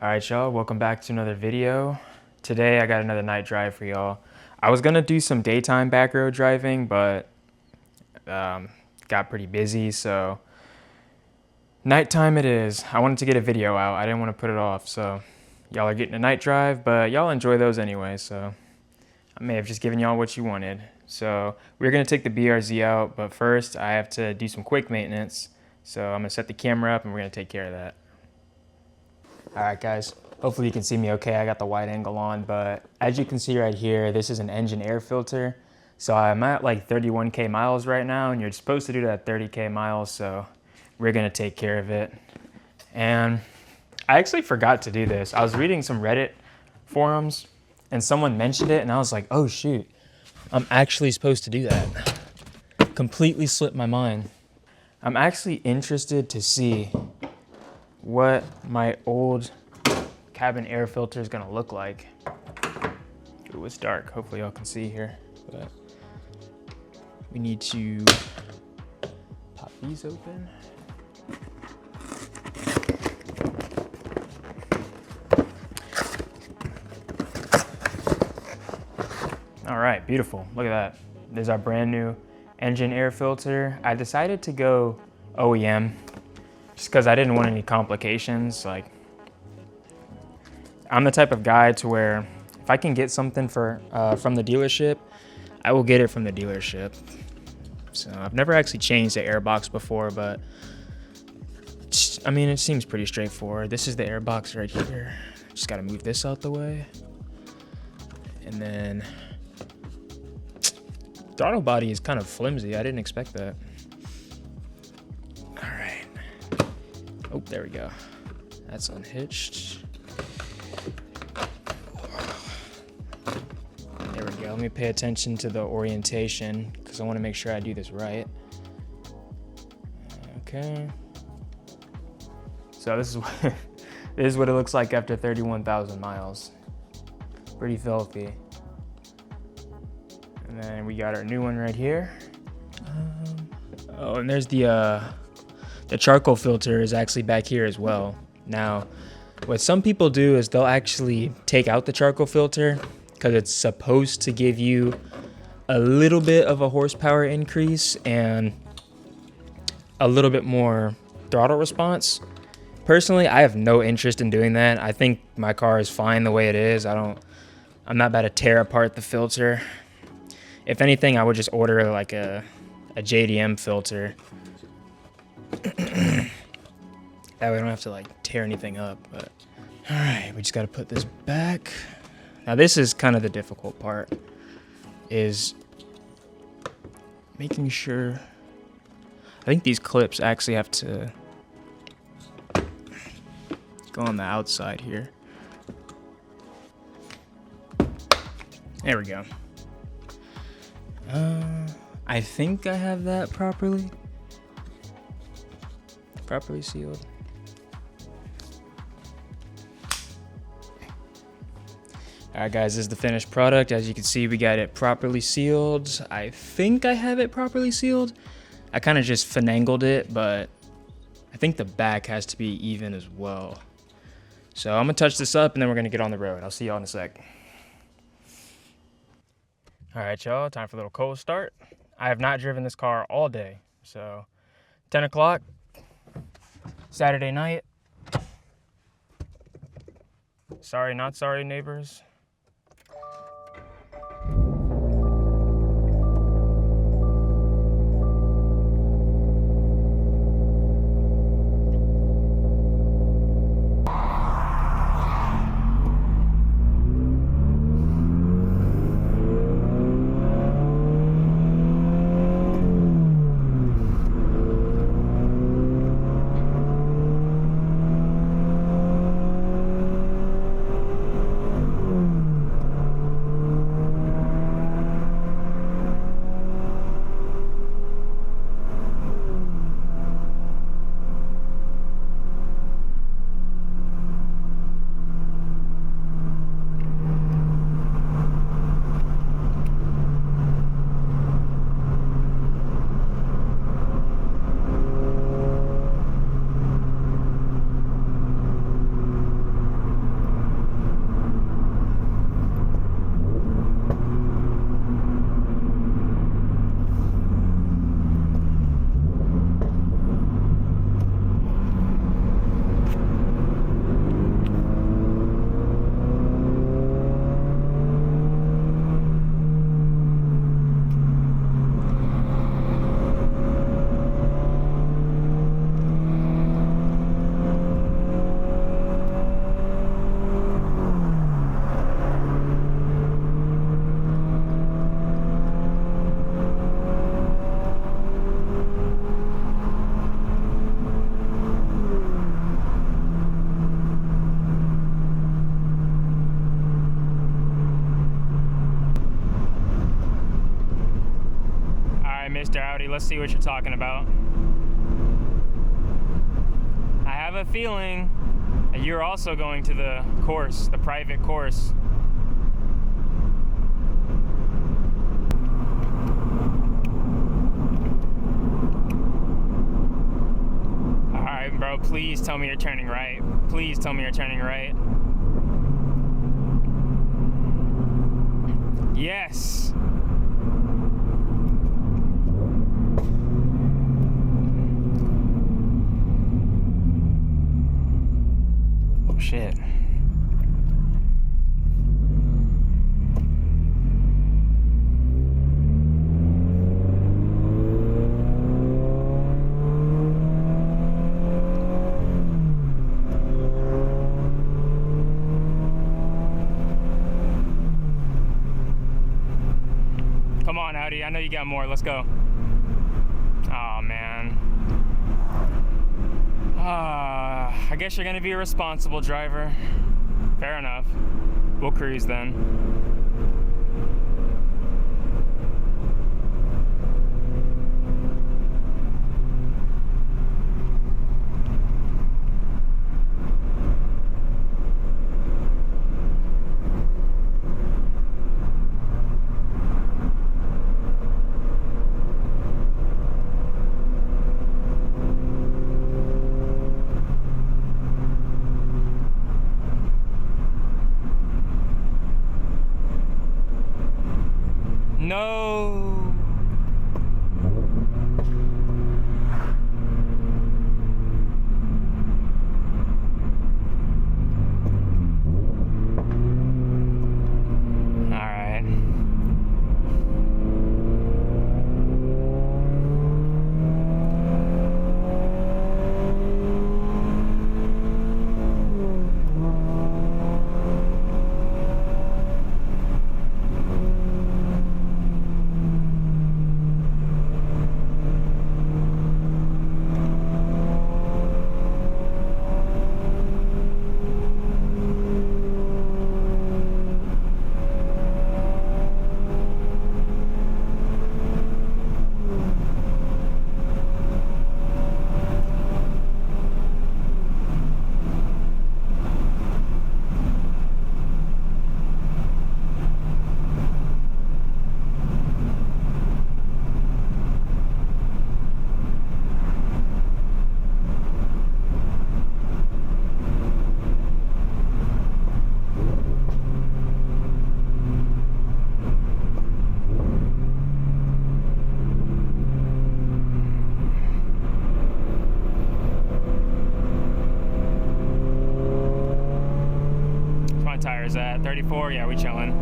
Alright y'all, welcome back to another video. Today I got another night drive for y'all. I was gonna do some daytime back road driving, but got pretty busy, so nighttime it is. I wanted to get a video out. I didn't want to put it off, so y'all are getting a night drive, but y'all enjoy those anyway, so I may have just given y'all what you wanted. So we're gonna take the BRZ out, but first I have to do some quick maintenance. So I'm gonna set the camera up and we're gonna take care of that. Alright guys, hopefully you can see me okay. I got the wide angle on, but as you can see right here, this is an engine air filter. So I'm at like 31K miles right now, and you're supposed to do that 30K miles, so we're gonna take care of it. And I actually forgot to do this. I was reading some Reddit forums and someone mentioned it and I was like, oh shoot, I'm actually supposed to do that. Completely slipped my mind. I'm actually interested to see what my old cabin air filter is gonna look like. Ooh, it's dark. Hopefully y'all can see here, but we need to pop these open. All right, beautiful. Look at that. There's our brand new engine air filter. I decided to go OEM just because I didn't want any complications. Like, I'm the type of guy to where if I can get something from the dealership, I will get it from the dealership. So I've never actually changed the air box before, but I mean, it seems pretty straightforward. This is the air box right here. Just gotta move this out the way. And then throttle body is kind of flimsy. I didn't expect that. All right. Oh, there we go. That's unhitched. There we go. Let me pay attention to the orientation because I want to make sure I do this right. Okay. So this is what it looks like after 31,000 miles. Pretty filthy. And then we got our new one right here. Oh, and there's the charcoal filter is actually back here as well. Now, what some people do is they'll actually take out the charcoal filter because it's supposed to give you a little bit of a horsepower increase and a little bit more throttle response. Personally, I have no interest in doing that. I think my car is fine the way it is. I'm not about to tear apart the filter. If anything, I would just order like a JDM filter. That way I don't have to like tear anything up. But all right, we just got to put this back. Now this is kind of the difficult part, is making sure. I think these clips actually have to go on the outside here. There we go. I think I have that properly sealed. All right, guys, this is the finished product. As you can see, we got it properly sealed. I think I have it properly sealed. I kind of just finangled it, but I think the back has to be even as well. So I'm gonna touch this up and then we're gonna get on the road. I'll see y'all in a sec. All right, y'all, time for a little cold start. I have not driven this car all day. So 10 o'clock, Saturday night. Sorry, not sorry, neighbors. let's see what you're talking about. I have a feeling that you're also going to the course, the private course. Alright, bro, please tell me you're turning right. Please tell me you're turning right. Yes! Oh, shit. Come on, Audi. I know you got more. Let's go. Oh, man. I guess you're going to be a responsible driver. Fair enough. We'll cruise then. No. All right. Tires at 34. Yeah, we chilling.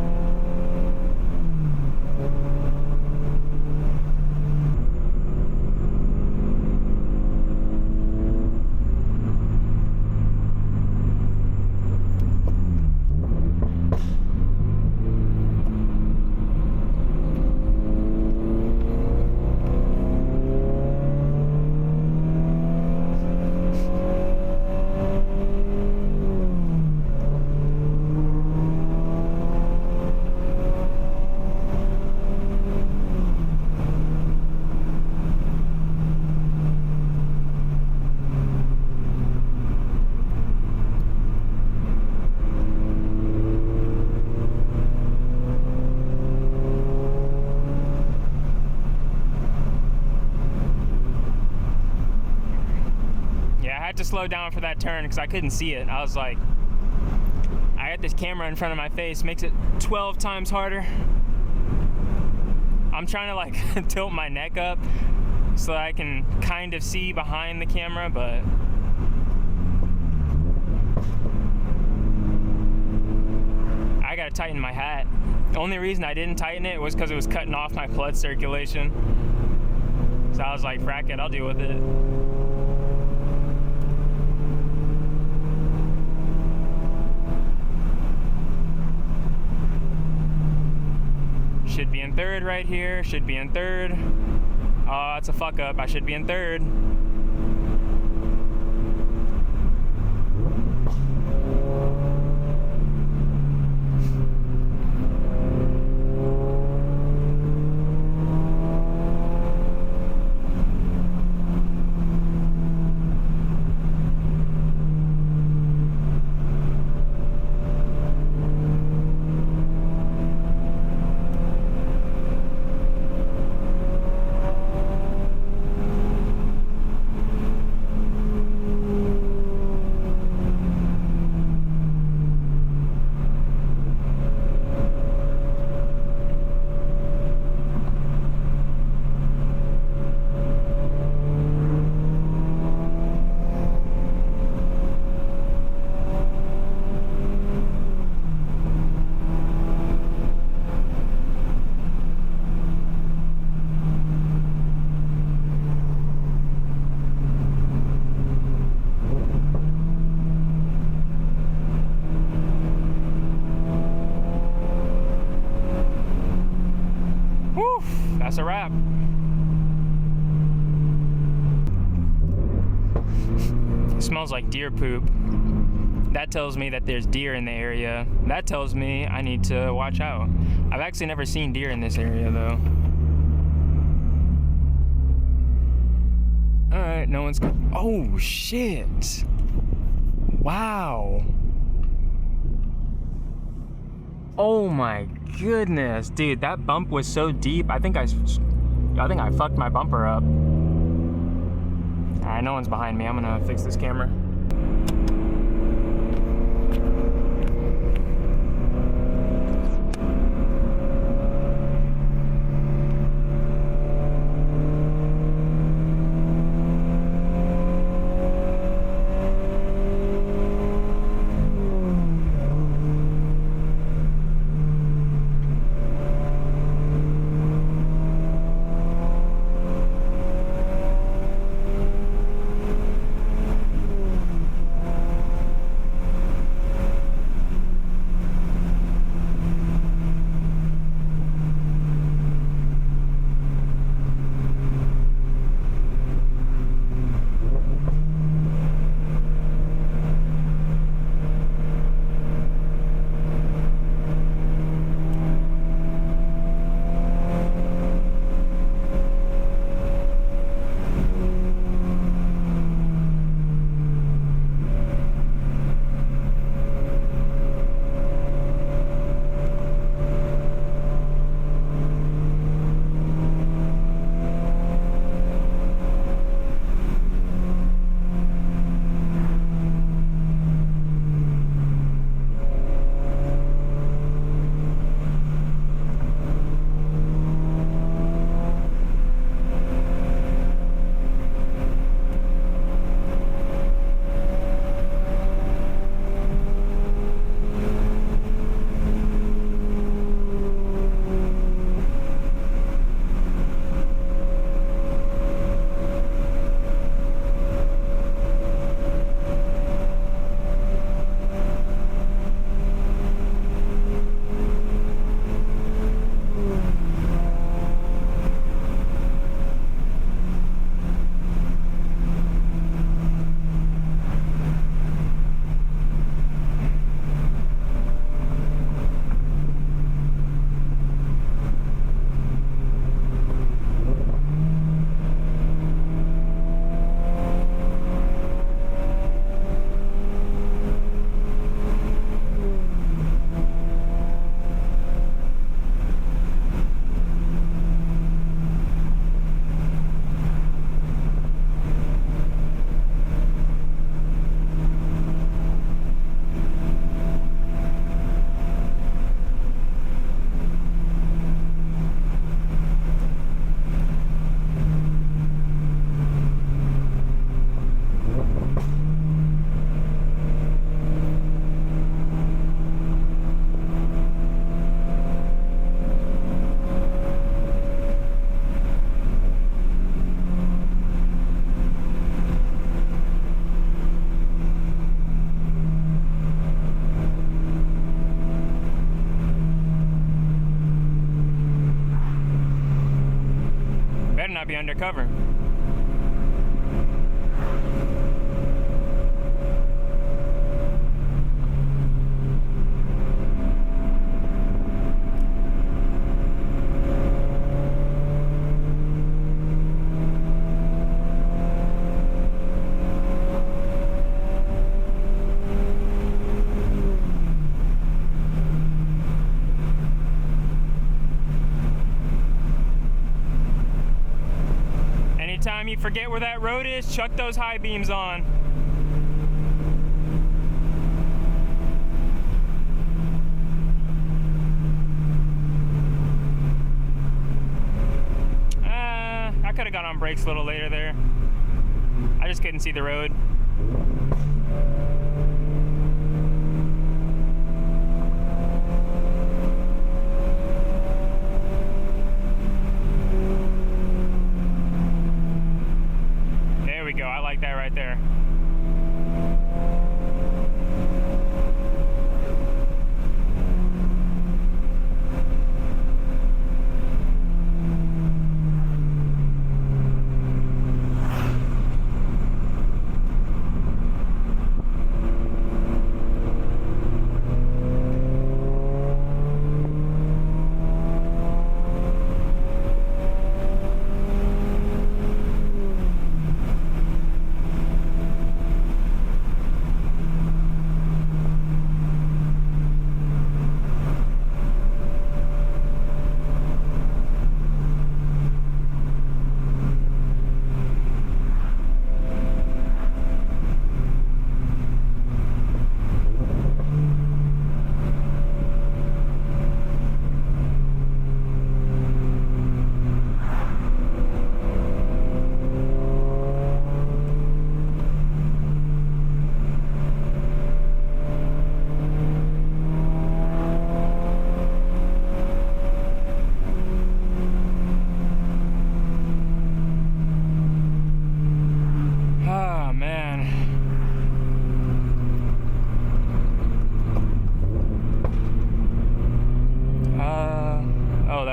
To slow down for that turn because I couldn't see it. I was like, I got this camera in front of my face, makes it 12 times harder. I'm trying to like tilt my neck up so that I can kind of see behind the camera, but I gotta tighten my hat. The only reason I didn't tighten it was because it was cutting off my blood circulation. So I was like, frack it, I'll deal with it. Should be in third right here. Should be in third. Oh, it's a fuck up. I should be in third. that's a wrap. It smells like deer poop. That tells me that there's deer in the area. That tells me I need to watch out. I've actually never seen deer in this area though. Alright, no one's oh shit. Wow. Oh my goodness, dude, that bump was so deep. I think I fucked my bumper up. Alright, no one's behind me. I'm gonna fix this camera. Be undercover. Anytime you forget where that road is, chuck those high beams on. I could have got on brakes a little later there. I just couldn't see the road. There we go, I like that right there.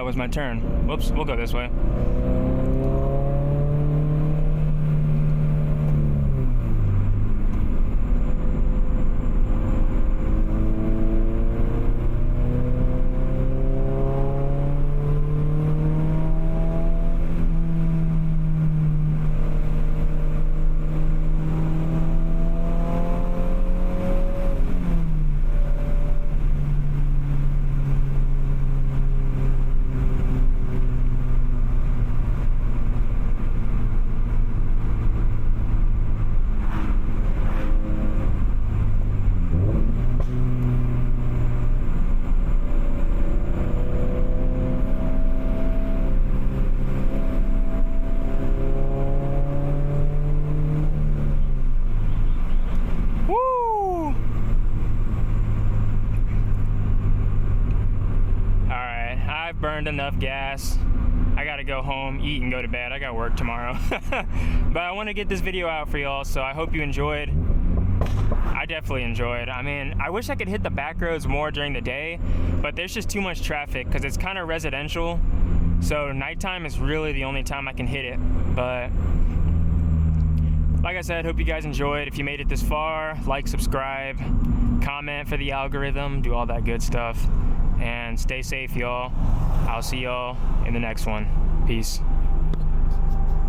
was my turn. Whoops, we'll go this way. I've burned enough gas. I gotta go home, eat, and go to bed. I got work tomorrow. But I want to get this video out for y'all, so I hope you enjoyed. I definitely enjoyed. I mean, I wish I could hit the back roads more during the day, but there's just too much traffic because it's kind of residential. So nighttime is really the only time I can hit it. But like I said, hope you guys enjoyed. If you made it this far, like, subscribe, comment for the algorithm, do all that good stuff. And stay safe, y'all. I'll see y'all in the next one. Peace.